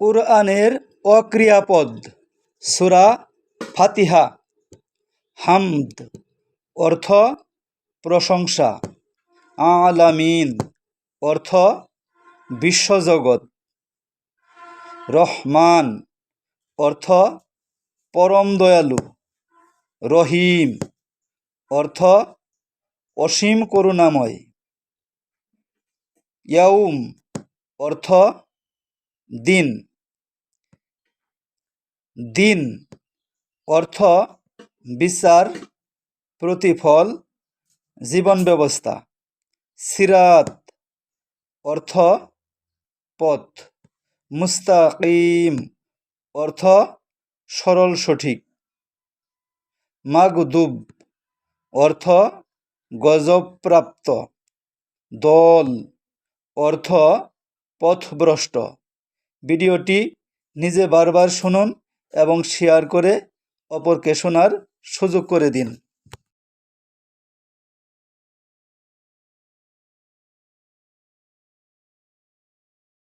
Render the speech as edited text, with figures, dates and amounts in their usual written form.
কুরআনের অক্রিয়াপদ সূরা ফাতিহা। হামদ অর্থ প্রশংসা। আলামিন অর্থ বিশ্বজগৎ। রহমান অর্থ পরম দয়ালু। রহিম অর্থ অসীম করুণাময়। ইয়াউম অর্থ দিন। দিন অর্থ বিচার, প্রতিফল, জীবন ব্যবস্থা। সিরাত অর্থ পথ। মুস্তাকিম অর্থ সরল সঠিক। মাগদুব অর্থ গজবপ্রাপ্ত। দল অর্থ পথভ্রষ্ট। ভিডিওটি নিজে বারবার শুনুন এবং শেয়ার করে অপরকে শোনার সুযোগ করে দিন।